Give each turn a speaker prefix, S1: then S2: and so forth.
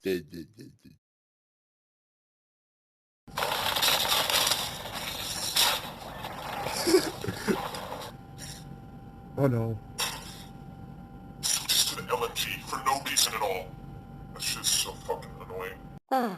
S1: Oh no.
S2: Just an LMG for no reason at all. That's just so fucking annoying.